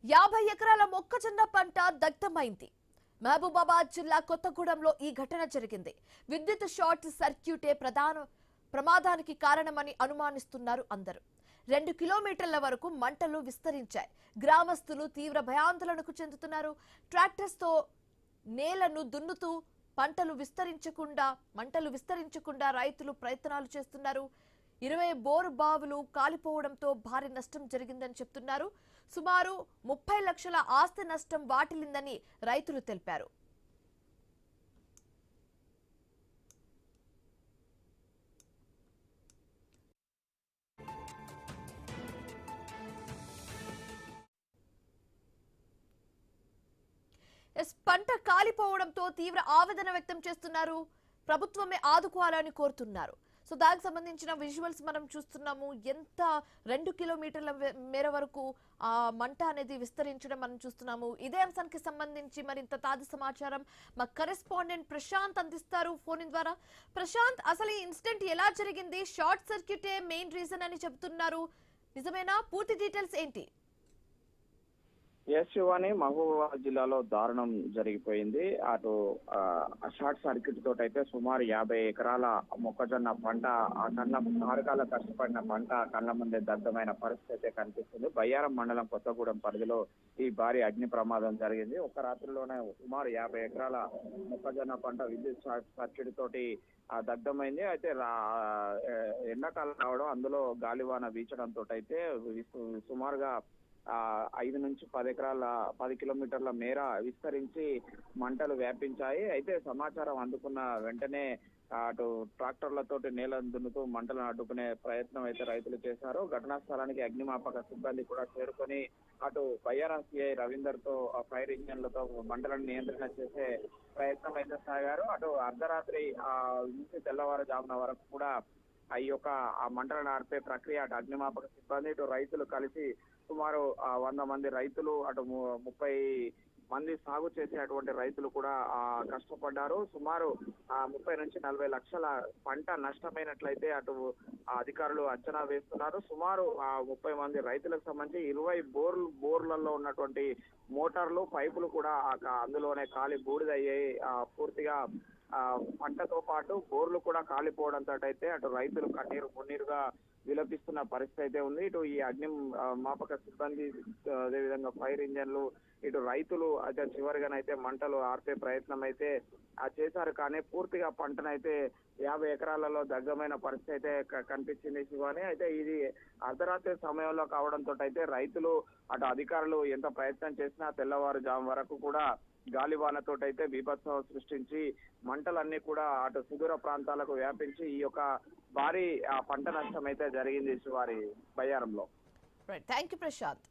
50 ఎకరాల మొక్కజొన్న పంట దగ్ధమైంది. మహబూబాబాద్ జిల్లా కొత్తగూడెంలో ఈ ఘటన జరిగింది. విద్యుత్ షార్ట్ సర్క్యూటే ప్రమాదానికి కారణమని అనుమానిస్తున్నారు అందరూ. 2 కిలోమీటర్ల వరకు మంటలు విస్తరించాయి. గ్రామస్తులు తీవ్ర భయాందోళనకు చెందుతున్నారు. ట్రాక్టర్స్తో నేలను దున్నుతూ మంటలు విస్తరించకుండా రైతులు ప్రయత్నాలు చేస్తున్నారు. 20 బోరు బావులు కాలిపోవడంతో భారీ నష్టం జరిగిందని చెప్తున్నారు. సుమారు 30 లక్షల ఆస్తి నష్టం వాటిల్లిందని రైతులు తెలిపారు. పంట కాలిపోవడంతో తీవ్ర ఆవేదన వ్యక్తం చేస్తున్నారు. ప్రభుత్వమే ఆదుకోవాలని కోరుతున్నారు. సో దానికి సంబంధించిన విజువల్స్ మనం చూస్తున్నాము. ఎంత 2 కిలోమీటర్ల మేర వరకు ఆ మంట అనేది విస్తరించడం మనం చూస్తున్నాము. ఇదే అంశానికి సంబంధించి మరింత తాజా సమాచారం మా కరెస్పాండెంట్ ప్రశాంత్ అందిస్తారు ఫోన్ ద్వారా. ప్రశాంత్, అసలు ఈ ఇన్సిడెంట్ ఎలా జరిగింది? షార్ట్ సర్క్యూటే మెయిన్ రీజన్ అని చెబుతున్నారు, నిజమేనా? పూర్తి డీటెయిల్స్ ఏంటి? శివాని, మహబూబాబాద్ జిల్లాలో దారుణం జరిగిపోయింది. అటు షార్ట్ సర్క్యూట్ తోటి అయితే సుమారు 50 ఎకరాల మొక్కజొన్న పంట, ఆ నాలుగాల కష్టపడిన పంట కళ్ళ ముందే దగ్ధమైన పరిస్థితి అయితే కనిపిస్తుంది. బయ్యారం మండలం కొత్తగూడెం పరిధిలో ఈ భారీ అగ్ని ప్రమాదం జరిగింది. ఒక్క రాత్రిలోనే సుమారు 50 ఎకరాల మొక్కజొన్న పంట విద్యుత్ షార్ట్ సర్క్యూట్ తోటి దగ్ధమైంది. అయితే ఎండాకాలం రావడం, అందులో గాలివాన వీచడంతో అయితే సుమారుగా 5 నుంచి 10 కిలోమీటర్ల మేర విస్తరించి మంటలు వ్యాపించాయి. అయితే సమాచారం అందుకున్న వెంటనే అటు ట్రాక్టర్లతోటి నేలను దున్నుతూ మంటలను అడ్డుకునే ప్రయత్నం అయితే రైతులు చేశారు. ఘటనా స్థలానికి అగ్నిమాపక సిబ్బంది కూడా చేరుకొని అటు బయ్యారం సిఐ రవీందర్ తో ఫైర్ ఇంజన్లతో మంటలను నియంత్రణ చేసే ప్రయత్నం అయితే సాగారు. అటు అర్ధరాత్రి నుంచి తెల్లవారుజామున వరకు కూడా ఆ మంటలను ఆర్పే ప్రక్రియ అటు అగ్నిమాపక సిబ్బంది, ఇటు రైతులు కలిసి సుమారు 100 మంది రైతులు, అటు 30 మంది సాగు చేసేటువంటి రైతులు కూడా కష్టపడ్డారు. సుమారు 30 నుంచి 40 లక్షల పంట నష్టమైనట్లయితే అటు అధికారులు అంచనా వేస్తున్నారు. సుమారు 30 మంది రైతులకు సంబంధించి 20 బోర్లలో ఉన్నటువంటి మోటార్లు, పైపులు కూడా అందులోనే కాలి బూడిదయ్యాయి. పూర్తిగా పంటతో పాటు బోర్లు కూడా కాలిపోవడంతో అయితే అటు రైతులు కన్నీరు మున్నీరుగా విలపిస్తున్న పరిస్థితి అయితే ఉంది. ఇటు ఈ అగ్ని మాపక సిబ్బంది, అదేవిధంగా ఫైర్ ఇంజన్లు, ఇటు రైతులు అయితే చివరిగానైతే మంటలు ఆర్పే ప్రయత్నం అయితే చేశారు. కానీ పూర్తిగా పంటనైతే 50 ఎకరాలలో దగ్ధమైన పరిస్థితి అయితే కనిపించింది శివాని. అయితే ఇది అర్ధరాత్రి సమయంలో కావడంతో అయితే రైతులు, అటు అధికారులు ఎంత ప్రయత్నం చేసినా తెల్లవారుజాము వరకు కూడా గాలివానతోటైతే బీభత్సం సృష్టించి మంటలన్నీ కూడా అటు సుదూర ప్రాంతాలకు వ్యాపించి ఈ యొక్క భారీ పంట నష్టం అయితే జరిగింది శివారి బయ్యారంలో. Thank you Prashanth.